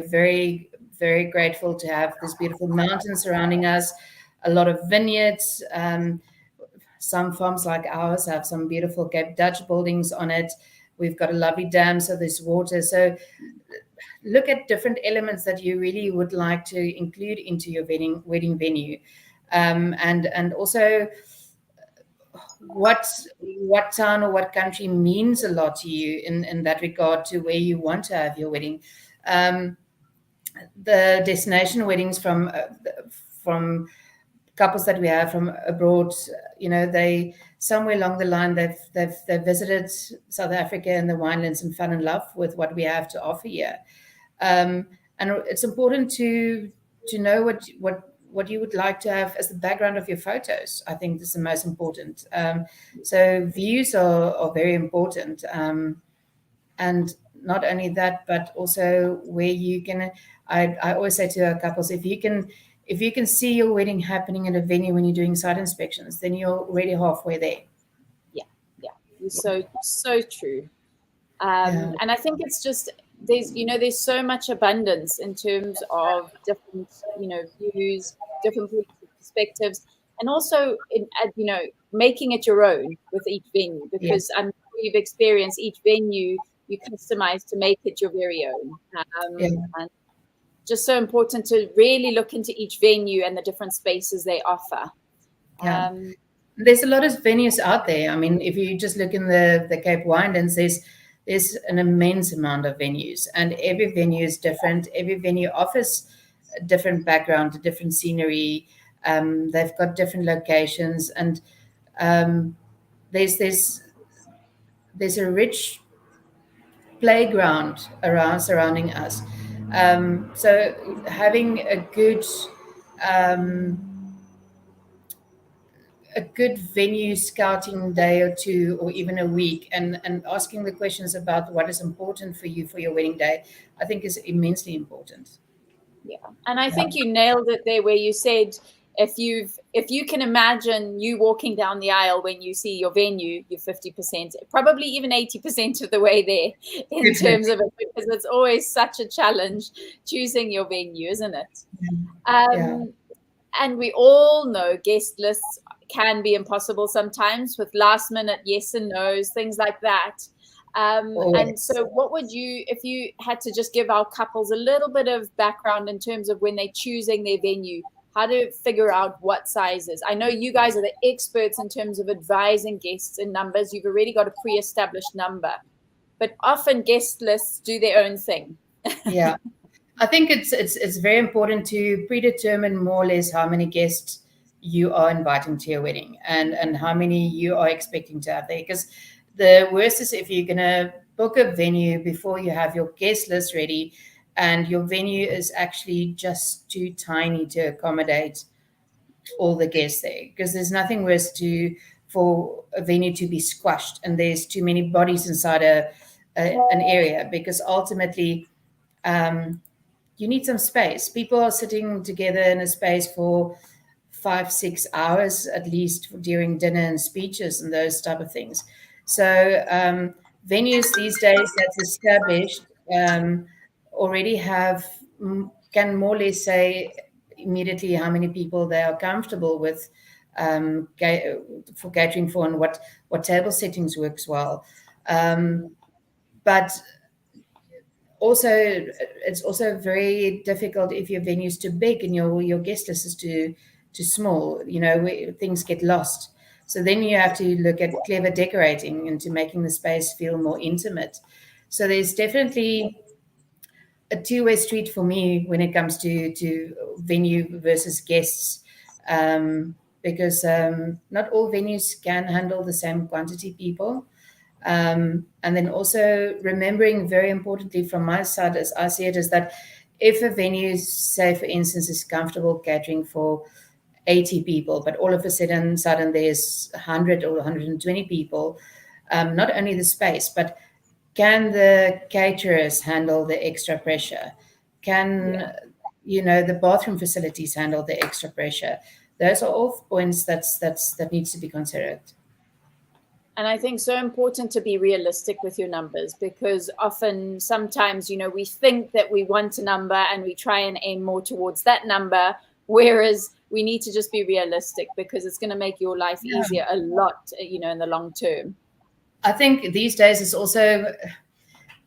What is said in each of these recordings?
very, very grateful to have this beautiful mountain surrounding us, a lot of vineyards. Some farms like ours have some beautiful Cape Dutch buildings on it. We've got a lovely dam, so there's water. So look at different elements that you really would like to include into your wedding venue, and also what town or what country means a lot to you in that regard to where you want to have your wedding. The destination weddings from couples that we have from abroad, they somewhere along the line they've visited South Africa and the winelands and fell in love with what we have to offer here. And it's important to know what you would like to have as the background of your photos. I think this is the most important. So views are very important. And not only that, but also where you can, I always say to our couples, if you can see your wedding happening in a venue when you're doing site inspections, then you're already halfway there. Yeah. So true. And I think it's just, there's so much abundance in terms of different, views, different perspectives, and also making it your own with each venue, because I'm sure you've experienced each venue you customize to make it your very own. And just so important to really look into each venue and the different spaces they offer. There's a lot of venues out there. I mean, if you just look in the Cape Winelands, there's an immense amount of venues, and every venue is different. Every venue offers a different background, a different scenery. They've got different locations, and there's a rich playground surrounding us. So having a good venue scouting day or two, or even a week, and asking the questions about what is important for you for your wedding day, I think is immensely important. Yeah, and I think you nailed it there, where you said if you can imagine you walking down the aisle when you see your venue, you're 50%, probably even 80% of the way there in terms of it, because it's always such a challenge choosing your venue, isn't it? And we all know guest lists can be impossible sometimes, with last minute yes and no's, things like that. And so what would you, if you had to just give our couples a little bit of background in terms of when they're choosing their venue, how to figure out what sizes? I know you guys are the experts in terms of advising guests in numbers. You've already got a pre-established number, but often guest lists do their own thing. Yeah, I think it's very important to predetermine more or less how many guests you are inviting to your wedding, and how many you are expecting to have there. Because the worst is if you're going to book a venue before you have your guest list ready, and your venue is actually just too tiny to accommodate all the guests there. Because there's nothing worse for a venue to be squashed and there's too many bodies inside an area, because ultimately you need some space. People are sitting together in a space for 5-6 hours at least during dinner and speeches and those type of things. So venues these days that's established already can more or less say immediately how many people they are comfortable with for catering for, and what table settings works well. But also, it's also very difficult if your venue is too big and your guest list is too small. Things get lost. So then you have to look at clever decorating into making the space feel more intimate. So there's definitely a two-way street for me when it comes to venue versus guests, because not all venues can handle the same quantity people. And then also remembering, very importantly from my side, as I see it, is that if a venue, say for instance, is comfortable catering for 80 people, but all of a sudden there's 100 or 120 people, not only the space, but can the caterers handle the extra pressure? Can the bathroom facilities handle the extra pressure? Those are all points that needs to be considered. And I think so important to be realistic with your numbers, because sometimes, we think that we want a number and we try and aim more towards that number, whereas we need to just be realistic, because it's going to make your life easier a lot, in the long term. I think these days it's also,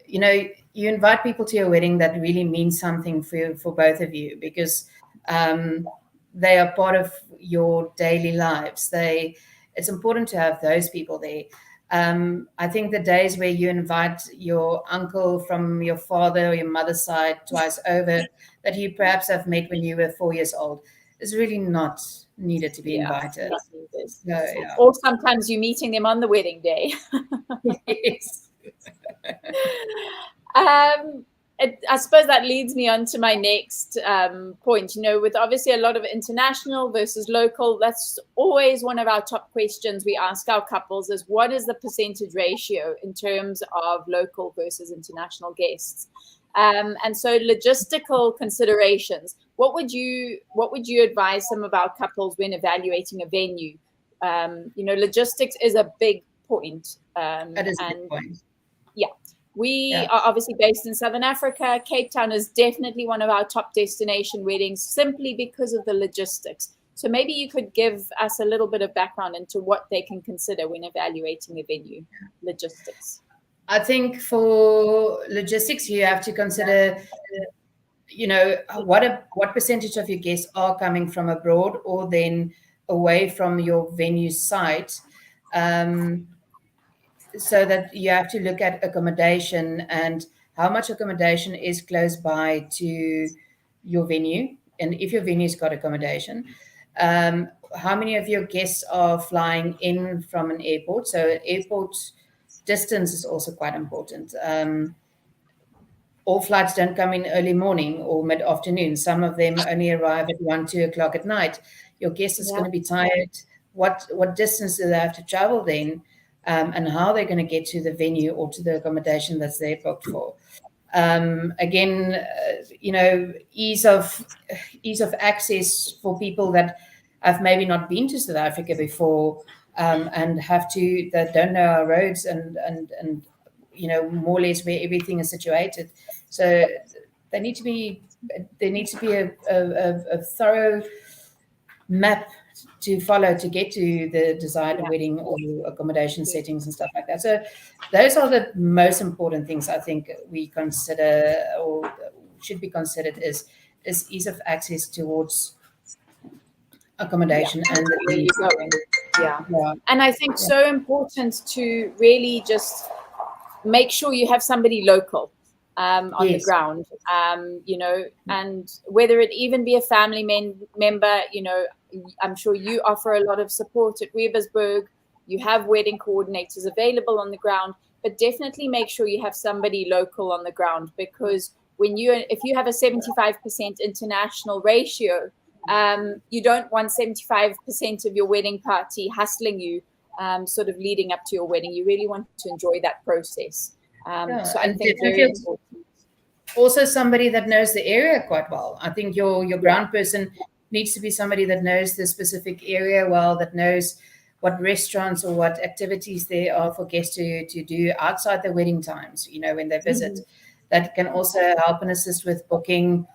you invite people to your wedding that really means something for both of you, because they are part of your daily lives. It's important to have those people there. I think the days where you invite your uncle from your father or your mother's side twice over, that you perhaps have met when you were 4 years old, is really not needed to be invited. Or sometimes you're meeting them on the wedding day. Yes. I suppose that leads me on to my next point. With obviously a lot of international versus local, that's always one of our top questions we ask our couples, is what is the percentage ratio in terms of local versus international guests? And so logistical considerations, what would you advise some of our couples when evaluating a venue? Logistics is a big point. That is a big point. Yeah. We are obviously based in Southern Africa. Cape Town is definitely one of our top destination weddings, simply because of the logistics. So maybe you could give us a little bit of background into what they can consider when evaluating a venue. Logistics. I think for logistics, you have to consider, what percentage of your guests are coming from abroad or then away from your venue site. So that you have to look at accommodation and how much accommodation is close by to your venue. And if your venue's got accommodation, how many of your guests are flying in from an airport? So airport distance is also quite important. All flights don't come in early morning or mid-afternoon. Some of them only arrive at 1, 2 o'clock at night. Your guest is going to be tired. What distance do they have to travel then? And how they're going to get to the venue or to the accommodation that's they're booked for. Again, ease of access for people that have maybe not been to South Africa before, and that don't know our roads and more or less where everything is situated. So there needs to be a thorough map to follow to get to the desired wedding or accommodation settings and stuff like that. So those are the most important things I think we consider or should be considered is ease of access towards accommodation and where you're going. And I think so important to really just make sure you have somebody local on the ground, and whether it even be a family member, I'm sure you offer a lot of support at Webersburg. You have wedding coordinators available on the ground, but definitely make sure you have somebody local on the ground, because if you have a 75% international ratio, you don't want 75% of your wedding party hustling you, sort of leading up to your wedding. You really want to enjoy that process. So I think very important. Also somebody that knows the area quite well. I think your ground person needs to be somebody that knows the specific area well, that knows what restaurants or what activities there are for guests to do outside the wedding times, when they visit. That can also help and assist with booking,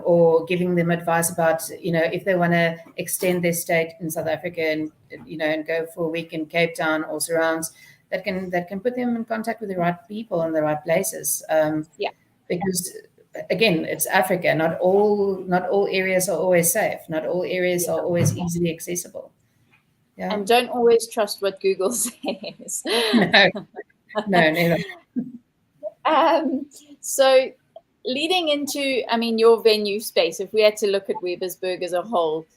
or giving them advice about, if they want to extend their stay in South Africa and, and go for a week in Cape Town or surrounds, that can put them in contact with the right people in the right places. Because again, it's Africa. Not all areas are always safe. Not all areas are always easily accessible. Yeah. And don't always trust what Google says. No, never. So leading into, your venue space, if we had to look at Webersburg as a whole,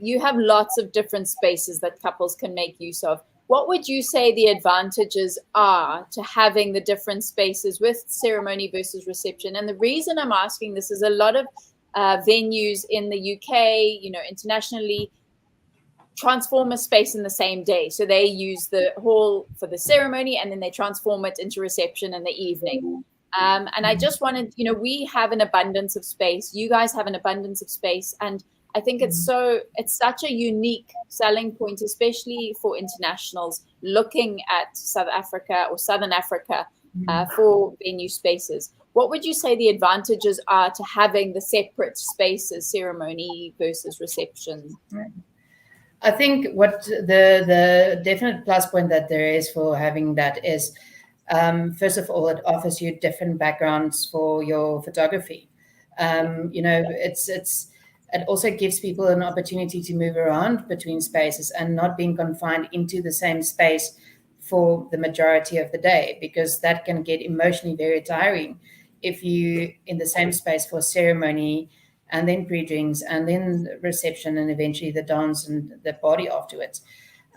you have lots of different spaces that couples can make use of. What would you say the advantages are to having the different spaces with ceremony versus reception? And the reason I'm asking this is a lot of venues in the UK, internationally, transform a space in the same day. So they use the hall for the ceremony and then they transform it into reception in the evening. And I just wanted, we have an abundance of space. You guys have an abundance of space. And I think it's such a unique selling point, especially for internationals looking at South Africa or Southern Africa for venue spaces. What would you say the advantages are to having the separate spaces, ceremony versus reception? I think what the definite plus point that there is for having that is, first of all, it offers you different backgrounds for your photography. It also gives people an opportunity to move around between spaces and not being confined into the same space for the majority of the day, because that can get emotionally very tiring if you in the same space for ceremony and then pre-drinks and then reception and eventually the dance and the party afterwards.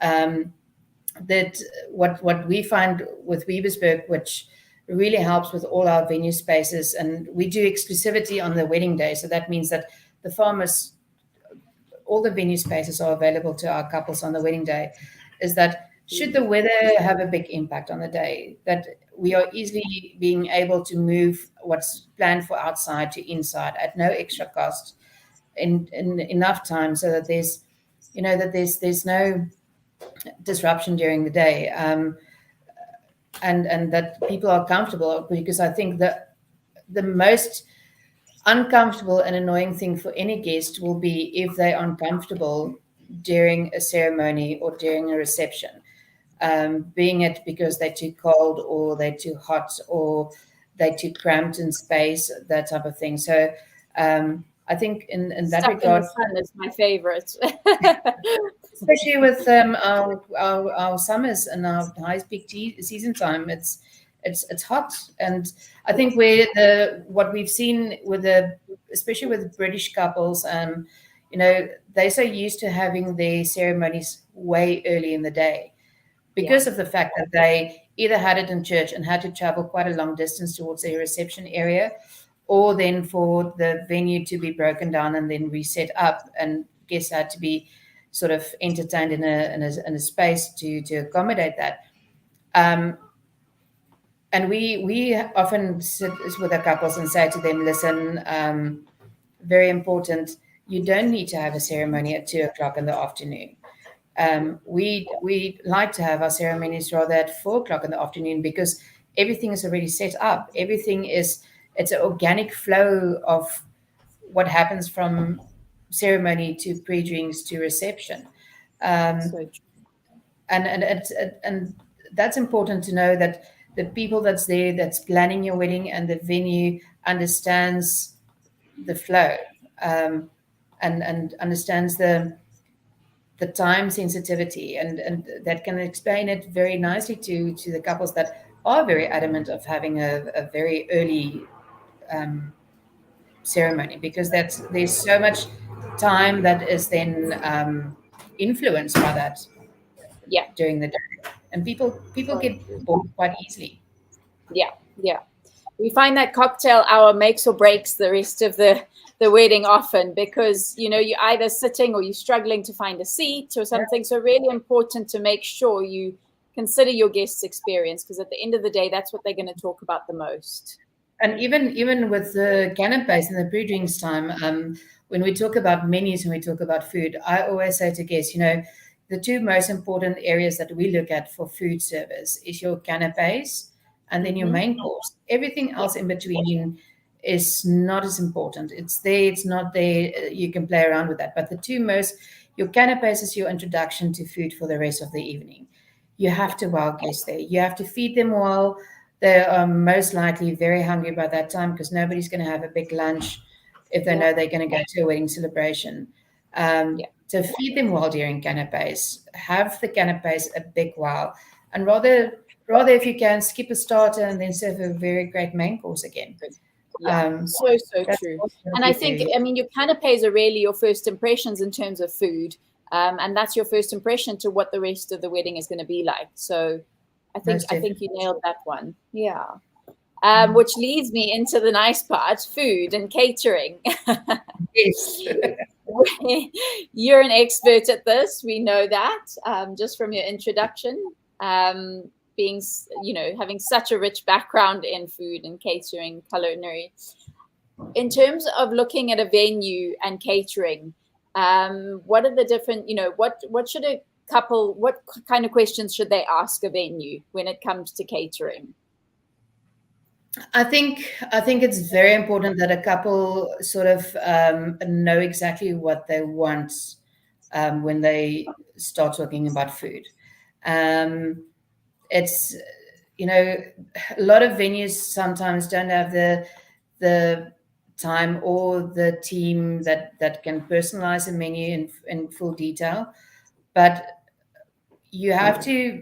That what we find with Weaversburg, which really helps with all our venue spaces, and we do exclusivity on the wedding day. So that means that the farmers, all the venue spaces are available to our couples on the wedding day, is that should the weather have a big impact on the day, that we are easily being able to move what's planned for outside to inside at no extra cost in enough time so that there's no disruption during the day, and that people are comfortable, because I think that the most uncomfortable and annoying thing for any guest will be if they are uncomfortable during a ceremony or during a reception, being it because they're too cold or they're too hot or they're too cramped in space, that type of thing. So I think in that Stuck regard, in the sun is my favorite. especially with our summers and our high peak season time, it's hot, and I think what we've seen with especially with British couples, they're so used to having their ceremonies way early in the day because of the fact that they either had it in church and had to travel quite a long distance towards their reception area, or then for the venue to be broken down and then reset up, and guests had to be sort of entertained in a space to accommodate that. And we often sit with our couples and say to them, listen, very important, you don't need to have a ceremony at 2 o'clock in the afternoon. We like to have our ceremonies rather at 4 o'clock in the afternoon, because everything is already set up. It's an organic flow of what happens from ceremony to pre-drinks to reception. So And that's important to know, that the people that's there, that's planning your wedding, and the venue understands the flow, and understands the time sensitivity, and that can explain it very nicely to the couples that are very adamant of having a very early ceremony, because there's so much time that is then influenced by that yeah, during the day, and people so get bored quite easily. yeah. We find that cocktail hour makes or breaks the rest of the wedding often, because you're either sitting or you're struggling to find a seat or something. So really important to make sure you consider your guests' experience, because at the end of the day, that's what they're going to talk about the most. And even with the canapes and the pre-drinks time, when we talk about menus and we talk about food, I always say to guests, the two most important areas that we look at for food service is your canapes and then your main course. Everything else in between is not as important. It's there, it's not there. You can play around with that. But your canapes is your introduction to food for the rest of the evening. You have to wow guests there. You have to feed them well. They are most likely very hungry by that time, because nobody's going to have a big lunch if they know they're going to go to a wedding celebration. So feed them well during canapes. Have the canapes a big wow. And rather if you can, skip a starter and then serve a very great main course again. So true. And I think, your canapes are really your first impressions in terms of food. And that's your first impression to what the rest of the wedding is going to be like. So I think you nailed that one. Yeah. Which leads me into the nice part, food and catering. Yes. You're an expert at this. We know that just from your introduction. Being, having such a rich background in food and catering, culinary. In terms of looking at a venue and catering, What are the different, what should a couple, what kind of questions should they ask a venue when it comes to catering? I think it's very important that a couple sort of know exactly what they want when they start talking about food. Um, it's a lot of venues sometimes don't have the time or the team that can personalize a menu in full detail, but you have to,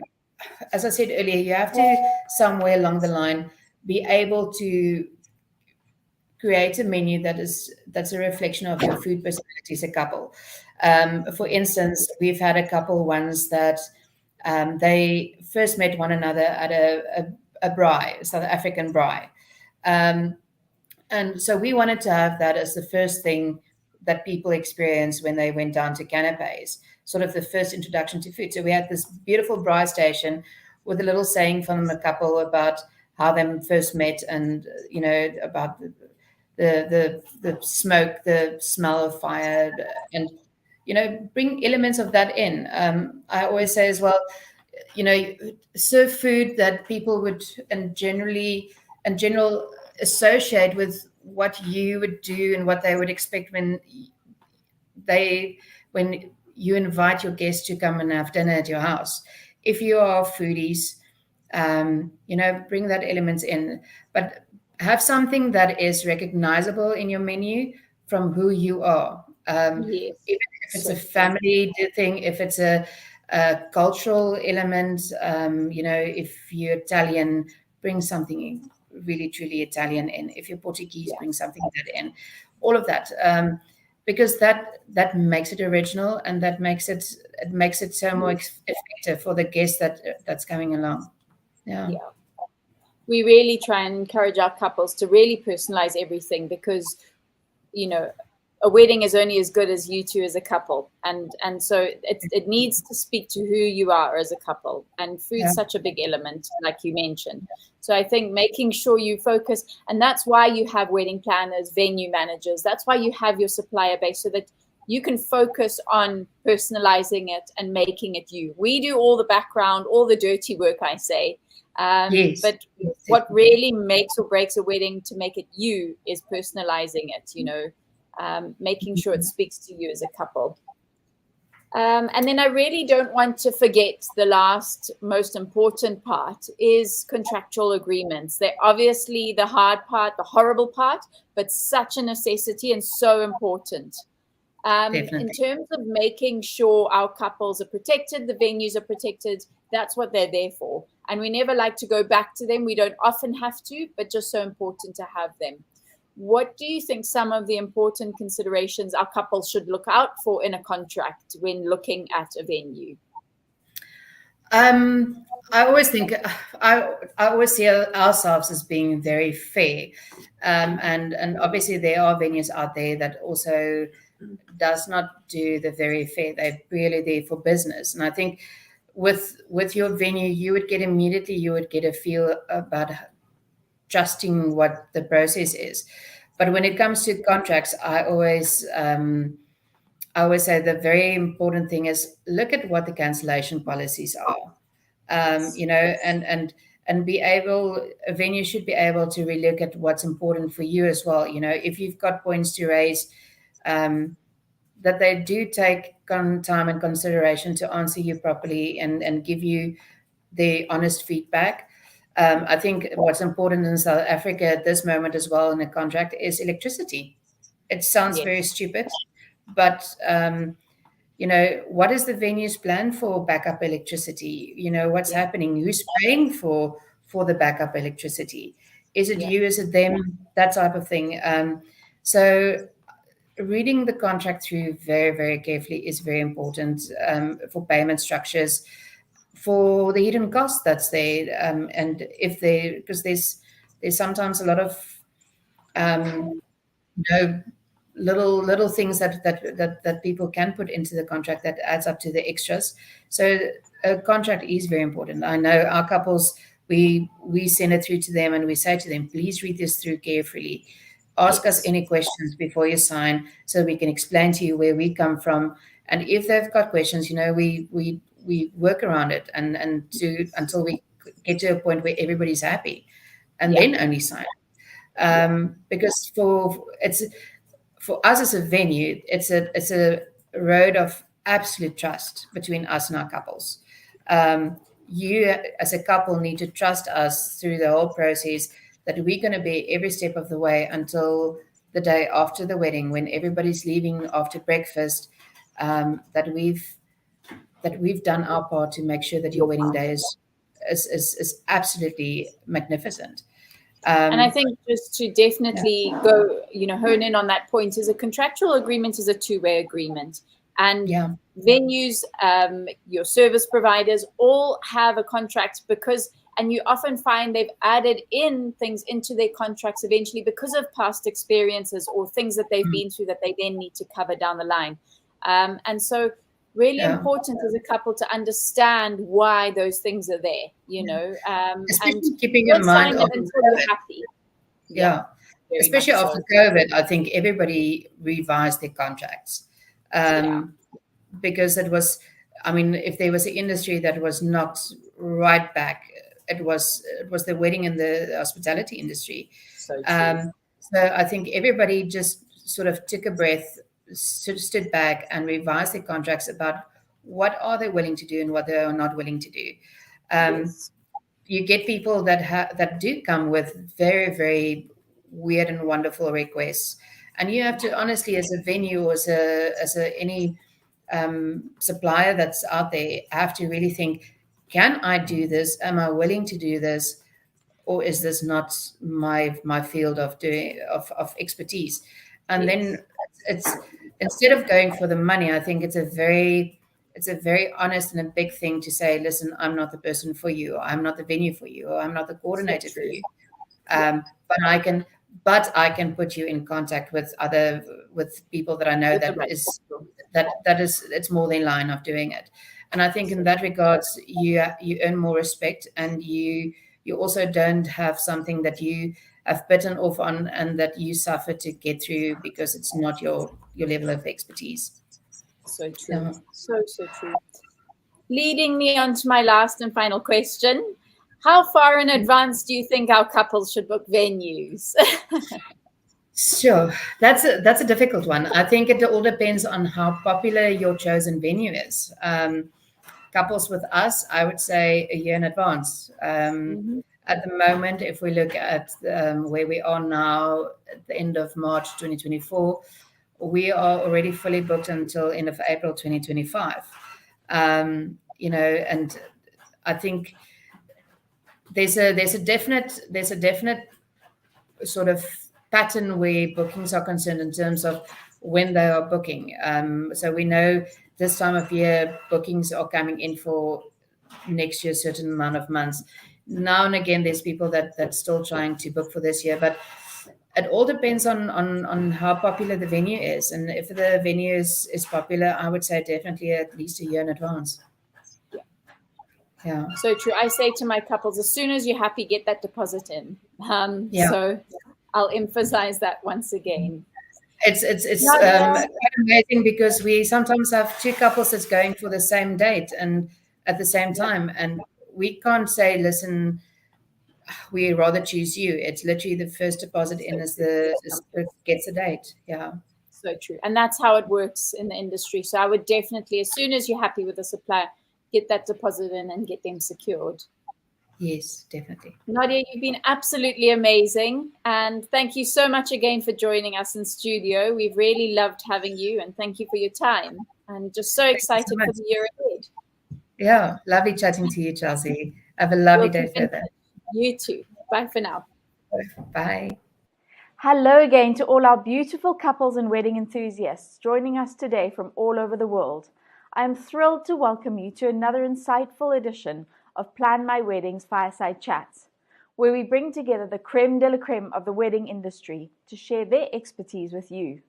as I said earlier, you have to somewhere along the line be able to create a menu that's a reflection of your food personality as a couple. For instance, we've had a couple ones that they first met one another at a braai, a South African braai. Um, and so we wanted to have that as the first thing that people experience when they went down to canapes, sort of the first introduction to food. So we had this beautiful braai station with a little saying from a couple about how they first met, and about the smoke, the smell of fire, and bring elements of that in. I always say as well, serve food that people would in general associate with what you would do and what they would expect they when you invite your guests to come and have dinner at your house. If you are foodies, bring that elements in, but have something that is recognizable in your menu from who you are. Yes. Even if it's So a family thing, if it's a cultural element, if you're Italian, bring something really truly Italian in. If you're Portuguese, bring something like that in. All of that. Because that makes it original, and that makes it so more effective for the guest that's coming along. Yeah. We really try and encourage our couples to really personalize everything, because a wedding is only as good as you two as a couple, and so it needs to speak to who you are as a couple, and food's such a big element, like you mentioned. So I think making sure you focus, and that's why you have wedding planners, venue managers, that's why you have your supplier base, so that you can focus on personalizing it and making it you. We do all the background, all the dirty work, I say. Yes. But what really makes or breaks a wedding to make it you is personalizing it, making sure it speaks to you as a couple. And then I really don't want to forget the last most important part is contractual agreements. They're obviously the hard part, the horrible part, but such a necessity and so important. In terms of making sure our couples are protected, the venues are protected, that's what they're there for. And we never like to go back to them. We don't often have to, but just so important to have them. What do you think some of the important considerations our couples should look out for in a contract when looking at a venue? I always think I always see ourselves as being very fair, and obviously there are venues out there that also does not do the very fair. They're really there for business, and I think with your venue, you would get a feel about trusting what the process is. But when it comes to contracts, I always say the very important thing is look at what the cancellation policies are. And be able, a venue should be able to relook at what's important for you as well. If you've got points to raise, that they do take time and consideration to answer you properly and give you the honest feedback. I think what's important in South Africa at this moment as well in a contract is electricity. It sounds very stupid, but what is the venue's plan for backup electricity? What's happening? Who's paying for the backup electricity? Is it you? Is it them? That type of thing. So reading the contract through very, very carefully is very important for payment structures, for the hidden cost that's there, and because there's sometimes a lot of little things that people can put into the contract that adds up to the extras. So a contract is very important. I know our couples, we send it through to them and we say to them, please read this through carefully. Ask us Yes. any questions before you sign so we can explain to you where we come from. And if they've got questions, we work around it and to until we get to a point where everybody's happy and Yeah. then only sign. Yeah. Because for us as a venue, it's a road of absolute trust between us and our couples. You as a couple need to trust us through the whole process that we're going to be every step of the way until the day after the wedding when everybody's leaving after breakfast. That we've done our part to make sure that your Your wedding part. day is absolutely magnificent. And I Um, think just to yeah, definitely go, hone in on that point is a contractual agreement is a two-way agreement. And yeah, venues, your service providers all have a contract and you often find they've added in things into their contracts eventually because of past experiences or things that they've mm, been through that they then need to cover down the line. And so really yeah. important as a couple to understand why those things are there, and Especially keeping in don't mind sign it of until you're happy. Yeah, yeah, very especially much after so. COVID, I think everybody revised their contracts Yeah, because it was, I mean, if there was an industry that was not right back, it was the wedding and the hospitality industry. so true. Um, so I think everybody just sort of took a breath, stood back, and revised their contracts about what are they willing to do and what they are not willing to do. Um, Yes, you get people that do come with very very weird and wonderful requests, and you have to honestly, as a venue or as a any supplier that's out there, have to really think, can I do this? Am I willing to do this? Or is this not my field of doing of expertise? And then yes, it's instead of going for the money, I think it's a very honest and a big thing to say, listen, I'm not the person for you, or I'm not the venue for you, or I'm not the so coordinator for true. you. Yeah, But I can put you in contact with people that I know with the that right is people. that is it's more their line of doing it. And I think in So that regards, you earn more respect, and you also don't have something that you have bitten off on and that you suffer to get through because it's not your level of expertise. so true. Yeah. So true. Leading me on to my last and final question. How far in advance do you think our couples should book venues? Sure, that's a difficult one. I think it all depends on how popular your chosen venue is. Couples with us, I would say a year in advance. Mhm. At the moment, if we look at where we are now, at the end of March 2024, we are already fully booked until end of April 2025. And I think there's a definite sort of pattern where bookings are concerned in terms of when they are booking. So we know this time of year bookings are coming in for next year, certain amount of months. Now and again, there's people that's still trying to book for this year, but it all depends on how popular the venue is. And if the venue is popular, I would say definitely at least a year in advance. Yeah, Yeah. so true. I say to my couples, as soon as you're happy, get that deposit in. Yeah. So I'll emphasize that once again. It's Nadia, quite amazing because we sometimes have two couples that's going for the same date and at the same yeah, time, and we can't say, listen, we rather choose you. It's literally the first deposit so in is true. gets a date. Yeah. So true. And that's how it works in the industry. So I would definitely, as soon as you're happy with the supplier, get that deposit in and get them secured. Yes, definitely. Nadia, you've been absolutely amazing. And thank you so much again for joining us in studio. We've really loved having you and thank you for your time. And just so Thank you so excited for much. the year ahead. Yeah, lovely chatting to you, Chelsea. Have a lovely We'll day keep in further. touch. You too. Bye for now. Bye. Hello again to all our beautiful couples and wedding enthusiasts joining us today from all over the world. I am thrilled to welcome you to another insightful edition of Plan My Wedding's Fireside Chats, where we bring together the creme de la creme of the wedding industry to share their expertise with you.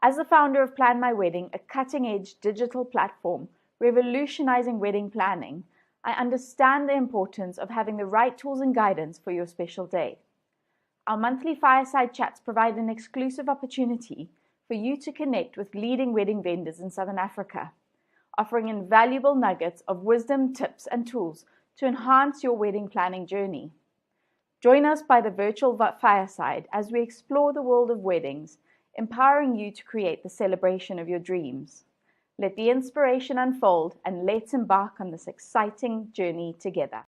As the founder of Plan My Wedding, a cutting-edge digital platform revolutionizing wedding planning, I understand the importance of having the right tools and guidance for your special day. Our monthly fireside chats provide an exclusive opportunity for you to connect with leading wedding vendors in Southern Africa, offering invaluable nuggets of wisdom, tips, and tools to enhance your wedding planning journey. Join us by the virtual fireside as we explore the world of weddings, empowering you to create the celebration of your dreams. Let the inspiration unfold, and let's embark on this exciting journey together.